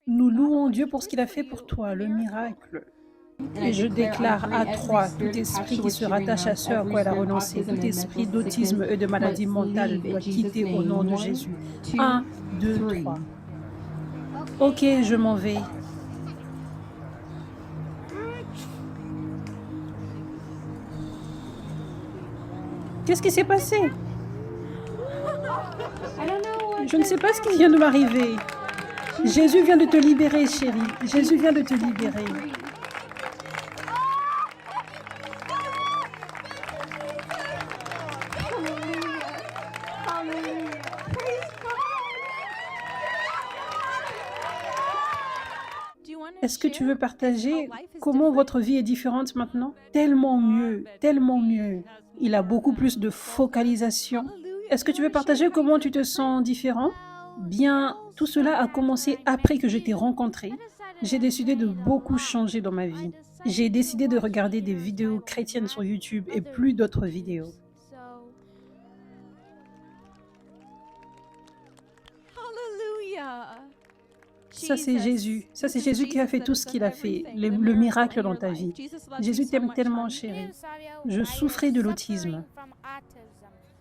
Nous louons Dieu pour ce qu'il a fait pour toi, le miracle. Et je déclare à trois, tout esprit qui se rattache à ce à quoi elle a renoncé, tout esprit d'autisme et de maladie mentale doit quitter au nom de Jésus. Un, deux, trois. Ok, je m'en vais. Qu'est-ce qui s'est passé? Je ne sais pas ce qui vient de m'arriver. Jésus vient de te libérer, chérie. Jésus vient de te libérer. Est-ce que tu veux partager comment votre vie est différente maintenant? Tellement mieux, tellement mieux. Il a beaucoup plus de focalisation. Est-ce que tu veux partager comment tu te sens différent? Bien, tout cela a commencé après que je t'ai rencontré. J'ai décidé de beaucoup changer dans ma vie. J'ai décidé de regarder des vidéos chrétiennes sur YouTube et plus d'autres vidéos. Ça, c'est Jésus. Ça, c'est Jésus qui a fait tout ce qu'il a fait, le miracle dans ta vie. Jésus t'aime tellement, chérie. Je souffrais de l'autisme.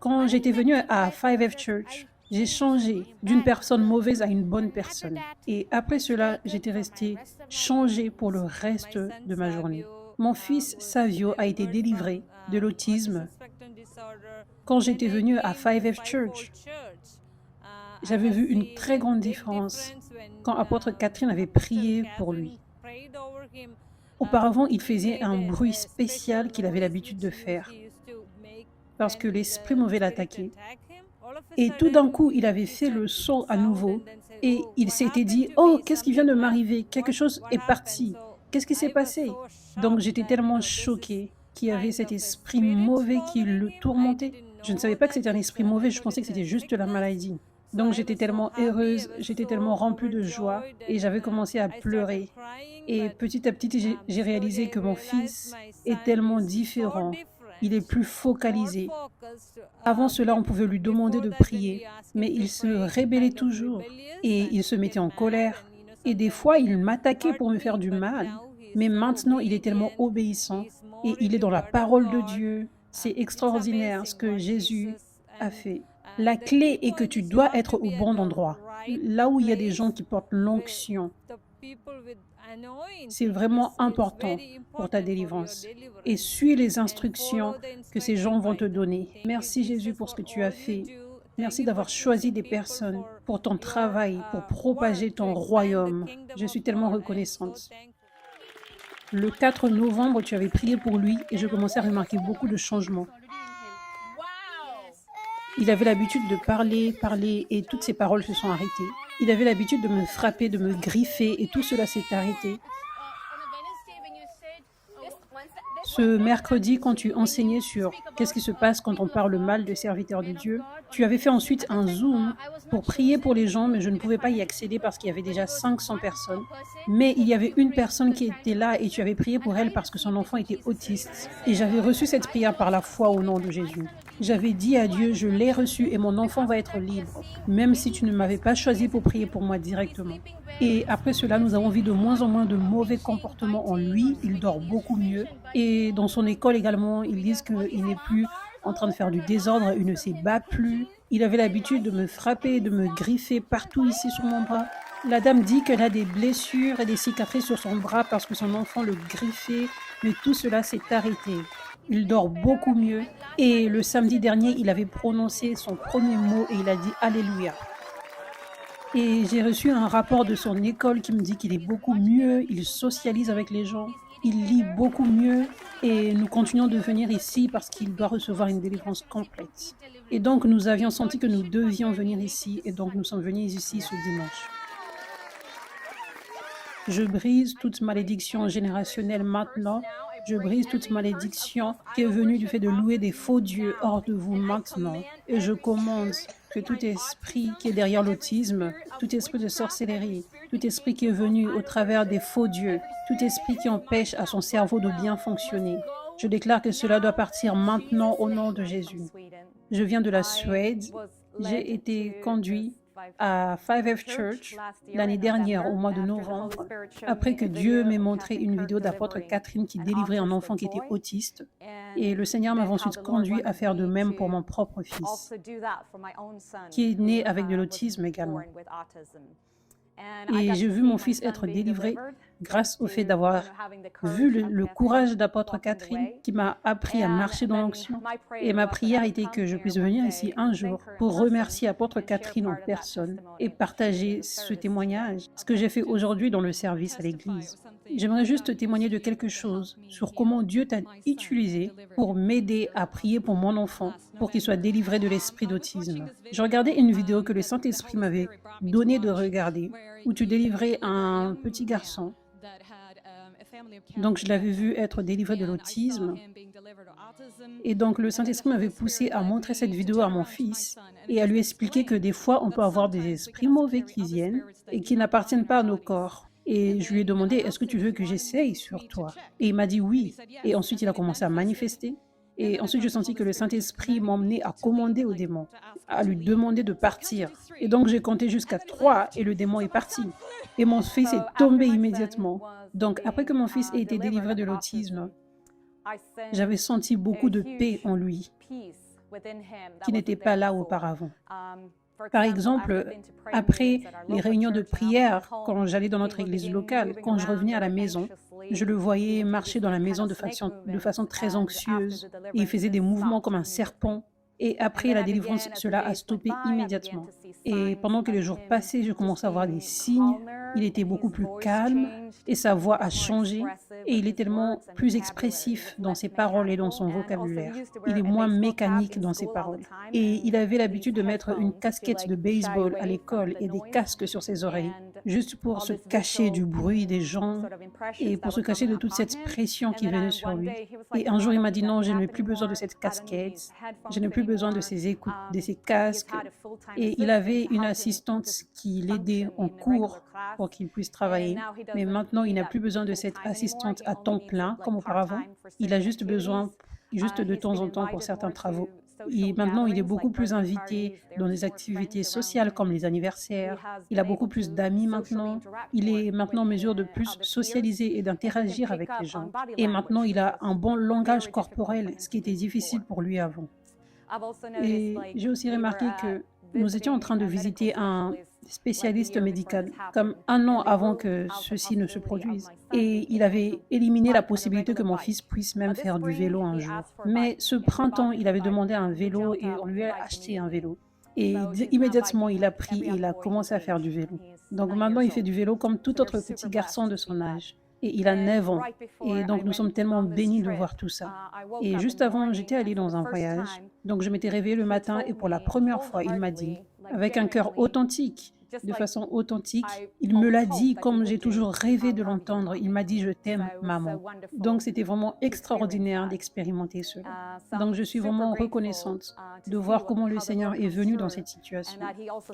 Quand j'étais venue à 5F Church, j'ai changé d'une personne mauvaise à une bonne personne. Et après cela, j'étais restée changée pour le reste de ma journée. Mon fils Savio a été délivré de l'autisme quand j'étais venue à 5F Church. J'avais vu une très grande différence quand apôtre Catherine avait prié pour lui. Auparavant, il faisait un bruit spécial qu'il avait l'habitude de faire parce que l'esprit mauvais l'attaquait. Et tout d'un coup, il avait fait le saut à nouveau et il s'était dit, oh, qu'est-ce qui vient de m'arriver? Quelque chose est parti. Qu'est-ce qui s'est passé? Donc j'étais tellement choquée qu'il y avait cet esprit mauvais qui le tourmentait. Je ne savais pas que c'était un esprit mauvais, je pensais que c'était juste la maladie. Donc j'étais tellement heureuse, j'étais tellement remplie de joie et j'avais commencé à pleurer. Et petit à petit, j'ai réalisé que mon fils est tellement différent. Il est plus focalisé. Avant cela, on pouvait lui demander de prier, mais il se rébellait toujours et il se mettait en colère. Et des fois, il m'attaquait pour me faire du mal. Mais maintenant, il est tellement obéissant et il est dans la parole de Dieu. C'est extraordinaire ce que Jésus a fait. La clé est que tu dois être au bon endroit, là où il y a des gens qui portent l'onction. C'est vraiment important pour ta délivrance. Et suis les instructions que ces gens vont te donner. Merci Jésus pour ce que tu as fait. Merci d'avoir choisi des personnes pour ton travail, pour propager ton royaume. Je suis tellement reconnaissante. Le 4 novembre, tu avais prié pour lui et je commençais à remarquer beaucoup de changements. Il avait l'habitude de parler, parler et toutes ses paroles se sont arrêtées. Il avait l'habitude de me frapper, de me griffer et tout cela s'est arrêté. Ce mercredi, quand tu enseignais sur qu'est-ce qui se passe quand on parle mal de serviteurs de Dieu, tu avais fait ensuite un Zoom pour prier pour les gens, mais je ne pouvais pas y accéder parce qu'il y avait déjà 500 personnes. Mais il y avait une personne qui était là et tu avais prié pour elle parce que son enfant était autiste. Et j'avais reçu cette prière par la foi au nom de Jésus. J'avais dit à Dieu, je l'ai reçu et mon enfant va être libre, même si tu ne m'avais pas choisi pour prier pour moi directement. Et après cela, nous avons vu de moins en moins de mauvais comportements en lui. Il dort beaucoup mieux. Et dans son école également, ils disent qu'il n'est plus en train de faire du désordre, il ne se bat plus. Il avait l'habitude de me frapper, de me griffer partout ici sur mon bras. La dame dit qu'elle a des blessures et des cicatrices sur son bras parce que son enfant le griffait, mais tout cela s'est arrêté. Il dort beaucoup mieux. Et le samedi dernier, il avait prononcé son premier mot et il a dit Alléluia. Et j'ai reçu un rapport de son école qui me dit qu'il est beaucoup mieux, il socialise avec les gens, il lit beaucoup mieux et nous continuons de venir ici parce qu'il doit recevoir une délivrance complète. Et donc nous avions senti que nous devions venir ici et donc nous sommes venus ici ce dimanche. Je brise toute malédiction générationnelle maintenant. Je brise toute malédiction qui est venue du fait de louer des faux dieux hors de vous maintenant. Et je commande que tout esprit qui est derrière l'autisme, tout esprit de sorcellerie, tout esprit qui est venu au travers des faux dieux, tout esprit qui empêche à son cerveau de bien fonctionner, je déclare que cela doit partir maintenant au nom de Jésus. Je viens de la Suède. J'ai été conduit à 5F Church l'année dernière, au mois de novembre, après que Dieu m'ait montré une vidéo d'apôtre Catherine qui délivrait un enfant qui était autiste. Et le Seigneur m'avait ensuite conduit à faire de même pour mon propre fils, qui est né avec de l'autisme également. Et j'ai vu mon fils être délivré grâce au fait d'avoir vu le courage d'apôtre Catherine qui m'a appris à marcher dans l'onction. Et ma prière était que je puisse venir ici un jour pour remercier apôtre Catherine en personne et partager ce témoignage, ce que j'ai fait aujourd'hui dans le service à l'église. J'aimerais juste témoigner de quelque chose sur comment Dieu t'a utilisé pour m'aider à prier pour mon enfant, pour qu'il soit délivré de l'esprit d'autisme. Je regardais une vidéo que le Saint-Esprit m'avait donné de regarder, où tu délivrais un petit garçon. Donc, je l'avais vu être délivré de l'autisme. Et donc, le Saint-Esprit m'avait poussé à montrer cette vidéo à mon fils et à lui expliquer que des fois, on peut avoir des esprits mauvais qui viennent et qui n'appartiennent pas à nos corps. Et je lui ai demandé, est-ce que tu veux que j'essaye sur toi? Et il m'a dit oui. Et ensuite, il a commencé à manifester. Et ensuite, je sentis que le Saint-Esprit m'emmenait à commander au démon, à lui demander de partir. Et donc, j'ai compté jusqu'à 3 et le démon est parti. Et mon fils est tombé immédiatement. Donc, après que mon fils ait été délivré de l'autisme, j'avais senti beaucoup de paix en lui, qui n'était pas là auparavant. Par exemple, après les réunions de prière, quand j'allais dans notre église locale, quand je revenais à la maison, je le voyais marcher dans la maison de façon très anxieuse. Et il faisait des mouvements comme un serpent. Et après la délivrance, cela a stoppé immédiatement. Et pendant que les jours passaient, je commençais à voir des signes. Il était beaucoup plus calme et sa voix a changé. Et il est tellement plus expressif dans ses paroles et dans son vocabulaire. Il est moins mécanique dans ses paroles. Et il avait l'habitude de mettre une casquette de baseball à l'école et des casques sur ses oreilles, juste pour se cacher du bruit des gens et pour se cacher de toute cette pression qui venait sur lui. Et un jour, il m'a dit non, je n'ai plus besoin de cette casquette, je n'ai plus besoin de ses écoutes, de ses casques. Et il avait une assistante qui l'aidait en cours pour qu'il puisse travailler. Mais maintenant, il n'a plus besoin de cette assistante à temps plein comme auparavant. Il a juste besoin, juste de temps en temps pour certains travaux. Et maintenant, il est beaucoup plus invité dans des activités sociales comme les anniversaires. Il a beaucoup plus d'amis maintenant. Il est maintenant en mesure de plus socialiser et d'interagir avec les gens. Et maintenant, il a un bon langage corporel, ce qui était difficile pour lui avant. Et j'ai aussi remarqué que nous étions en train de visiter un spécialiste médical, comme 1 an avant que ceci ne se produise. Et il avait éliminé la possibilité que mon fils puisse même faire du vélo un jour. Mais ce printemps, il avait demandé un vélo et on lui a acheté un vélo. Et immédiatement, il a pris et il a commencé à faire du vélo. Donc maintenant, il fait du vélo comme tout autre petit garçon de son âge. Et il a 9 ans. Et donc, nous sommes tellement bénis de voir tout ça. Et juste avant, j'étais allée dans un voyage. Donc, je m'étais réveillée le matin et pour la première fois, il m'a dit, avec un cœur authentique, de façon authentique, il me l'a dit comme j'ai toujours rêvé de l'entendre. Il m'a dit, je t'aime, maman. Donc, c'était vraiment extraordinaire d'expérimenter cela. Donc, je suis vraiment reconnaissante de voir comment le Seigneur est venu dans cette situation.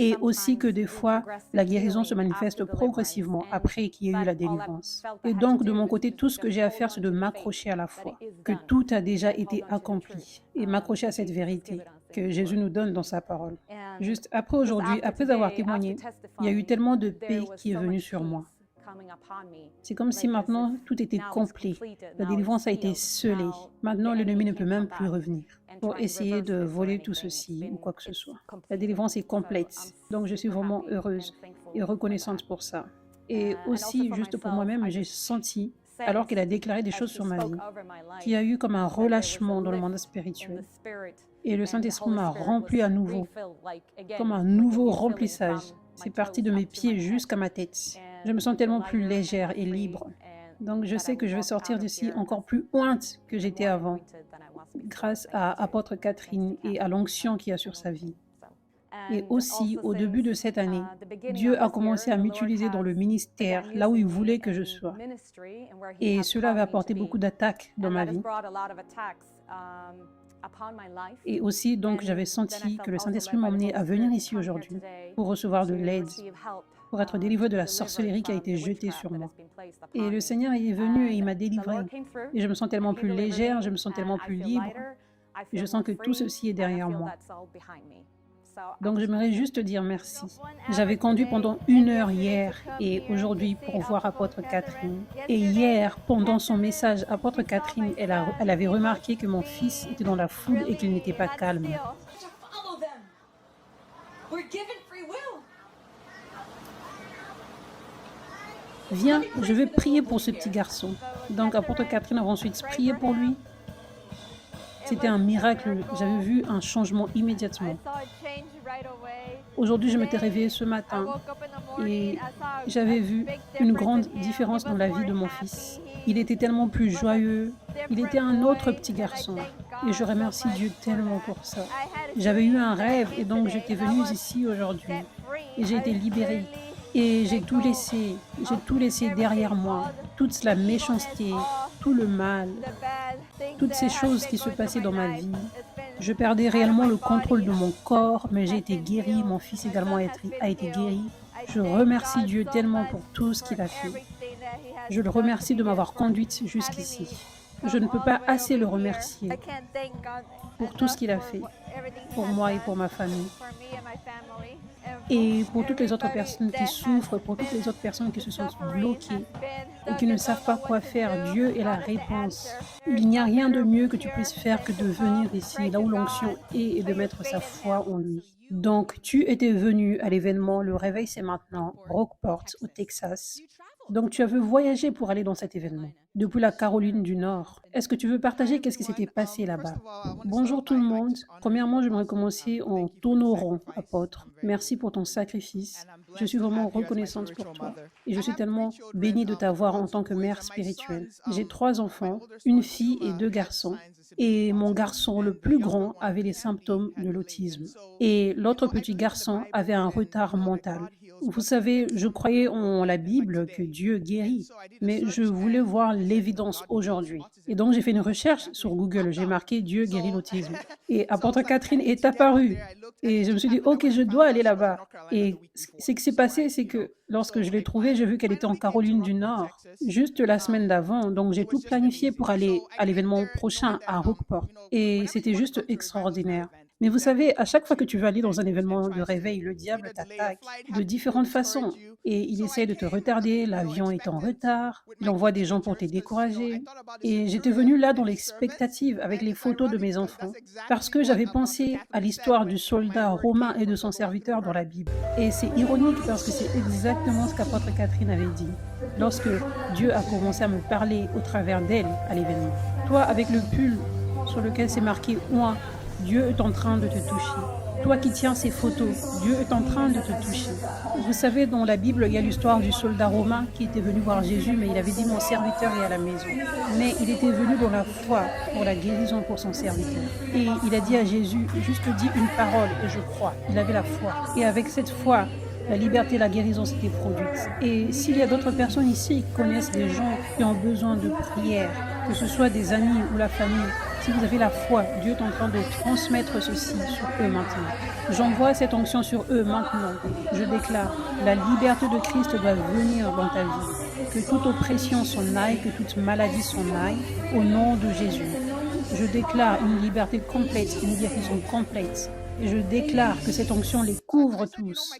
Et aussi que des fois, la guérison se manifeste progressivement après qu'il y ait eu la délivrance. Et donc, de mon côté, tout ce que j'ai à faire, c'est de m'accrocher à la foi, que tout a déjà été accompli, et m'accrocher à cette vérité que Jésus nous donne dans sa parole. Juste après aujourd'hui, après avoir témoigné, il y a eu tellement de paix qui est venue sur moi. C'est comme si maintenant tout était complet. La délivrance a été scellée. Maintenant, l'ennemi ne peut même plus revenir pour essayer de voler tout ceci ou quoi que ce soit. La délivrance est complète. Donc, je suis vraiment heureuse et reconnaissante pour ça. Et aussi, juste pour moi-même, j'ai senti, alors qu'il a déclaré des choses sur ma vie, qu'il y a eu comme un relâchement dans le monde spirituel. Et le Saint-Esprit m'a rempli à nouveau, comme un nouveau remplissage. C'est parti de mes pieds jusqu'à ma tête. Je me sens tellement plus légère et libre. Donc je sais que je vais sortir d'ici encore plus ointe que j'étais avant, grâce à apôtre Catherine et à l'onction qu'il y a sur sa vie. Et aussi, au début de cette année, Dieu a commencé à m'utiliser dans le ministère, là où il voulait que je sois. Et cela avait apporté beaucoup d'attaques dans ma vie. Et aussi, donc, j'avais senti que le Saint-Esprit m'emmenait à venir ici aujourd'hui pour recevoir de l'aide, pour être délivré de la sorcellerie qui a été jetée sur moi. Et le Seigneur est venu et il m'a délivré. Et je me sens tellement plus légère, je me sens tellement plus libre. Et je sens que tout ceci est derrière moi. Donc, j'aimerais juste te dire merci. J'avais conduit pendant 1 heure hier et aujourd'hui pour voir apôtre Catherine. Et hier, pendant son message, apôtre Catherine, elle avait remarqué que mon fils était dans la foule et qu'il n'était pas calme. Viens, je vais prier pour ce petit garçon. Donc, apôtre Catherine a ensuite prié pour lui. C'était un miracle. J'avais vu un changement immédiatement. Aujourd'hui, je m'étais réveillée ce matin et j'avais vu une grande différence dans la vie de mon fils. Il était tellement plus joyeux. Il était un autre petit garçon. Et je remercie Dieu tellement pour ça. J'avais eu un rêve et donc j'étais venue ici aujourd'hui. Et j'ai été libérée. Et j'ai tout laissé derrière moi. Toute la méchanceté, tout le mal, toutes ces choses qui se passaient dans ma vie. Je perdais réellement le contrôle de mon corps, mais j'ai été guérie. Mon fils également a été guéri. Je remercie Dieu tellement pour tout ce qu'il a fait. Je le remercie de m'avoir conduite jusqu'ici. Je ne peux pas assez le remercier pour tout ce qu'il a fait, pour moi et pour ma famille. Et pour toutes les autres personnes qui souffrent, pour toutes les autres personnes qui se sentent bloquées et qui ne savent pas quoi faire, Dieu est la réponse. Il n'y a rien de mieux que tu puisses faire que de venir ici, là où l'onction est, et de mettre sa foi en lui. Donc, tu étais venu à l'événement Le Réveil, c'est maintenant, Rockport, au Texas. Donc, tu as voyagé pour aller dans cet événement, depuis la Caroline du Nord. Est-ce que tu veux partager qu'est-ce qui s'était passé là-bas? Bonjour tout le monde. Premièrement, j'aimerais commencer en t'honorant, apôtre. Merci pour ton sacrifice. Je suis vraiment reconnaissante pour toi. Et je suis tellement bénie de t'avoir en tant que mère spirituelle. J'ai 3 enfants, une fille et 2 garçons. Et mon garçon, le plus grand, avait les symptômes de l'autisme. Et l'autre petit garçon avait un retard mental. Vous savez, je croyais en la Bible que Dieu guérit, mais je voulais voir l'évidence aujourd'hui. Et donc, j'ai fait une recherche sur Google. J'ai marqué Dieu guérit l'autisme. Et apôtre Catherine est apparue. Et je me suis dit, OK, je dois aller là-bas. Et ce qui s'est passé, c'est que lorsque je l'ai trouvée, j'ai vu qu'elle était en Caroline du Nord, juste la semaine d'avant. Donc, j'ai tout planifié pour aller à l'événement prochain à Rockport. Et c'était juste extraordinaire. Mais vous savez, à chaque fois que tu vas aller dans un événement de réveil, le diable t'attaque de différentes façons. Et il essaie de te retarder, l'avion est en retard, il envoie des gens pour te décourager. Et j'étais venue là dans l'expectative avec les photos de mes enfants, parce que j'avais pensé à l'histoire du soldat romain et de son serviteur dans la Bible. Et c'est ironique parce que c'est exactement ce qu'apôtre Catherine avait dit, lorsque Dieu a commencé à me parler au travers d'elle à l'événement. Toi, avec le pull sur lequel c'est marqué « Moi », Dieu est en train de te toucher. Toi qui tiens ces photos, Dieu est en train de te toucher. Vous savez, dans la Bible, il y a l'histoire du soldat romain qui était venu voir Jésus, mais il avait dit « Mon serviteur est à la maison ». Mais il était venu dans la foi pour la guérison pour son serviteur. Et il a dit à Jésus « Juste dis une parole et je crois ». Il avait la foi. Et avec cette foi, la liberté, la guérison s'était produite. Et s'il y a d'autres personnes ici qui connaissent des gens qui ont besoin de prière, que ce soit des amis ou la famille, si vous avez la foi, Dieu est en train de transmettre ceci sur eux maintenant. J'envoie cette onction sur eux maintenant. Je déclare, la liberté de Christ doit venir dans ta vie. Que toute oppression s'en aille, que toute maladie s'en aille, au nom de Jésus. Je déclare une liberté complète, une guérison complète. Et je déclare que cette onction les couvre tous.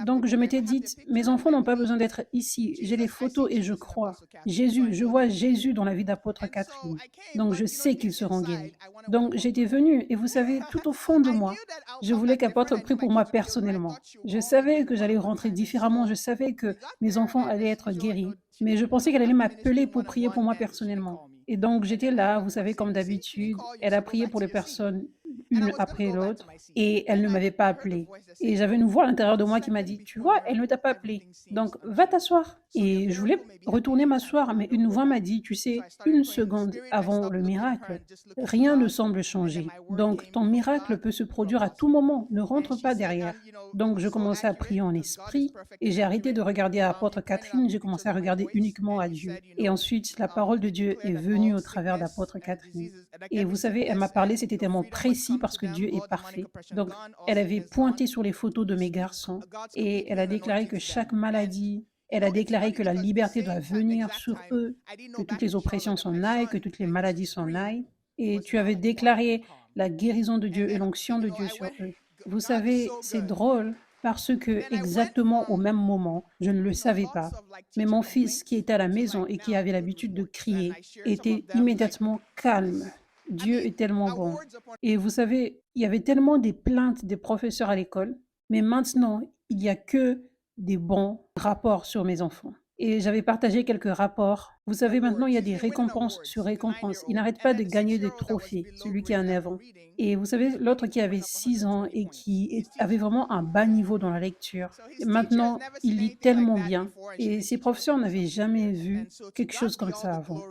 Donc je m'étais dit, mes enfants n'ont pas besoin d'être ici. J'ai les photos et je crois. Jésus, je vois Jésus dans la vie d'apôtre Catherine. Donc je sais qu'ils seront guéris. Donc j'étais venue et vous savez, tout au fond de moi, je voulais qu'apôtre prie pour moi personnellement. Je savais que j'allais rentrer différemment. Je savais que mes enfants allaient être guéris. Mais je pensais qu'elle allait m'appeler pour prier pour moi personnellement. Et donc j'étais là, vous savez, comme d'habitude. Elle a prié pour les personnes une après l'autre et elle ne m'avait pas appelée. Et j'avais une voix à l'intérieur de moi qui m'a dit, tu vois, elle ne t'a pas appelée. Donc, va t'asseoir. Et je voulais retourner m'asseoir, mais une voix m'a dit, tu sais, 1 seconde avant le miracle, rien ne semble changer. Donc, ton miracle peut se produire à tout moment. Ne rentre pas derrière. Donc, je commençais à prier en esprit et j'ai arrêté de regarder à apôtre Catherine. J'ai commencé à regarder uniquement à Dieu. Et ensuite, la parole de Dieu est venue au travers d'apôtre Catherine. Et vous savez, elle m'a parlé, c'était tellement précis parce que Dieu est parfait. Donc, elle avait pointé sur les photos de mes garçons et elle a déclaré que chaque maladie, elle a déclaré que la liberté doit venir sur eux, que toutes les oppressions s'en aillent, que toutes les maladies s'en aillent. Et tu avais déclaré la guérison de Dieu et l'onction de Dieu sur eux. Vous savez, c'est drôle parce que exactement au même moment, je ne le savais pas, mais mon fils qui était à la maison et qui avait l'habitude de crier était immédiatement calme. Dieu est tellement bon. Et vous savez, il y avait tellement des plaintes des professeurs à l'école, mais maintenant, il n'y a que des bons rapports sur mes enfants. Et j'avais partagé quelques rapports. Vous savez, maintenant, il y a des récompenses sur récompenses. Il n'arrête pas de gagner des trophées, celui qui est en avant. Et vous savez, l'autre qui avait 6 ans et avait vraiment un bas niveau dans la lecture, et maintenant, il lit tellement bien. Et ses professeurs n'avaient jamais vu quelque chose comme ça avant.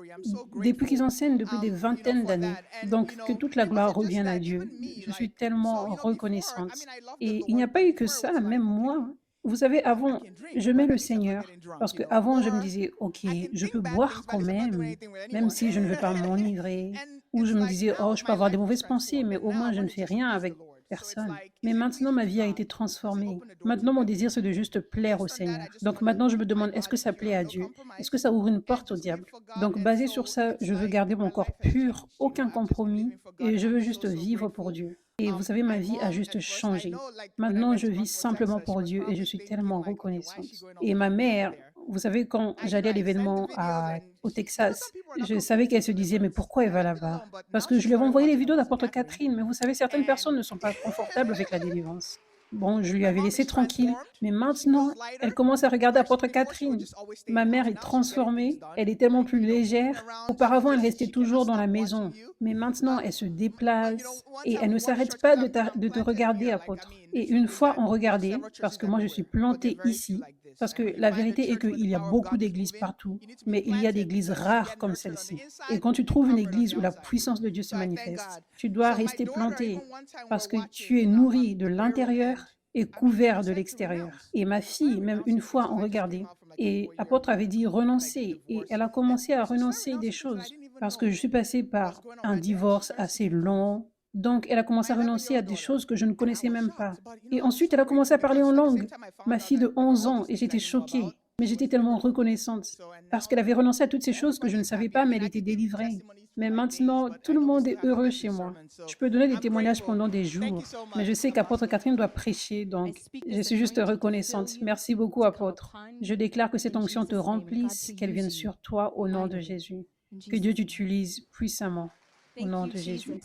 Depuis qu'ils enseignent depuis des vingtaines d'années. Donc, que toute la gloire revienne à Dieu. Je suis tellement reconnaissante. Et il n'y a pas eu que ça, même moi. Vous savez, avant, je mets le Seigneur parce qu'avant, je me disais, OK, je peux boire quand même, même si je ne veux pas m'enivrer. Ou je me disais, oh, je peux avoir des mauvaises pensées, mais au moins, je ne fais rien avec personne. Mais maintenant, ma vie a été transformée. Maintenant, mon désir, c'est de juste plaire au Seigneur. Donc maintenant, je me demande, est-ce que ça plaît à Dieu? Est-ce que ça ouvre une porte au diable? Donc, basé sur ça, je veux garder mon corps pur, aucun compromis, et je veux juste vivre pour Dieu. Et vous savez, ma vie a juste changé. Maintenant, je vis simplement pour Dieu et je suis tellement reconnaissante. Et ma mère, vous savez, quand j'allais à l'événement au Texas, je savais qu'elle se disait, mais pourquoi elle va là-bas? Parce que je lui avais envoyé les vidéos d'apôtre Catherine, mais vous savez, certaines personnes ne sont pas confortables avec la délivrance. Bon, je lui avais laissé tranquille, mais maintenant, elle commence à regarder apôtre Catherine. Ma mère est transformée, elle est tellement plus légère. Auparavant, elle restait toujours dans la maison, mais maintenant, elle se déplace et elle ne s'arrête pas de te regarder, apôtre. Et une fois, on regardait, parce que moi, je suis plantée ici, parce que la vérité est qu'il y a beaucoup d'églises partout, mais il y a des églises rares comme celle-ci. Et quand tu trouves une église où la puissance de Dieu se manifeste, tu dois rester planté parce que tu es nourri de l'intérieur et couvert de l'extérieur. Et ma fille, même une fois, on regardait, et apôtre avait dit renoncer, et elle a commencé à renoncer des choses parce que je suis passée par un divorce assez long. Donc, elle a commencé à renoncer à des choses que je ne connaissais même pas. Et ensuite, elle a commencé à parler en langue. Ma fille de 11 ans, et j'étais choquée. Mais j'étais tellement reconnaissante parce qu'elle avait renoncé à toutes ces choses que je ne savais pas, mais elle était délivrée. Mais maintenant, tout le monde est heureux chez moi. Je peux donner des témoignages pendant des jours, mais je sais qu'apôtre Catherine doit prêcher, donc je suis juste reconnaissante. Merci beaucoup, apôtre. Je déclare que cette onction te remplisse, qu'elle vienne sur toi au nom de Jésus. Que Dieu t'utilise puissamment au nom de Jésus.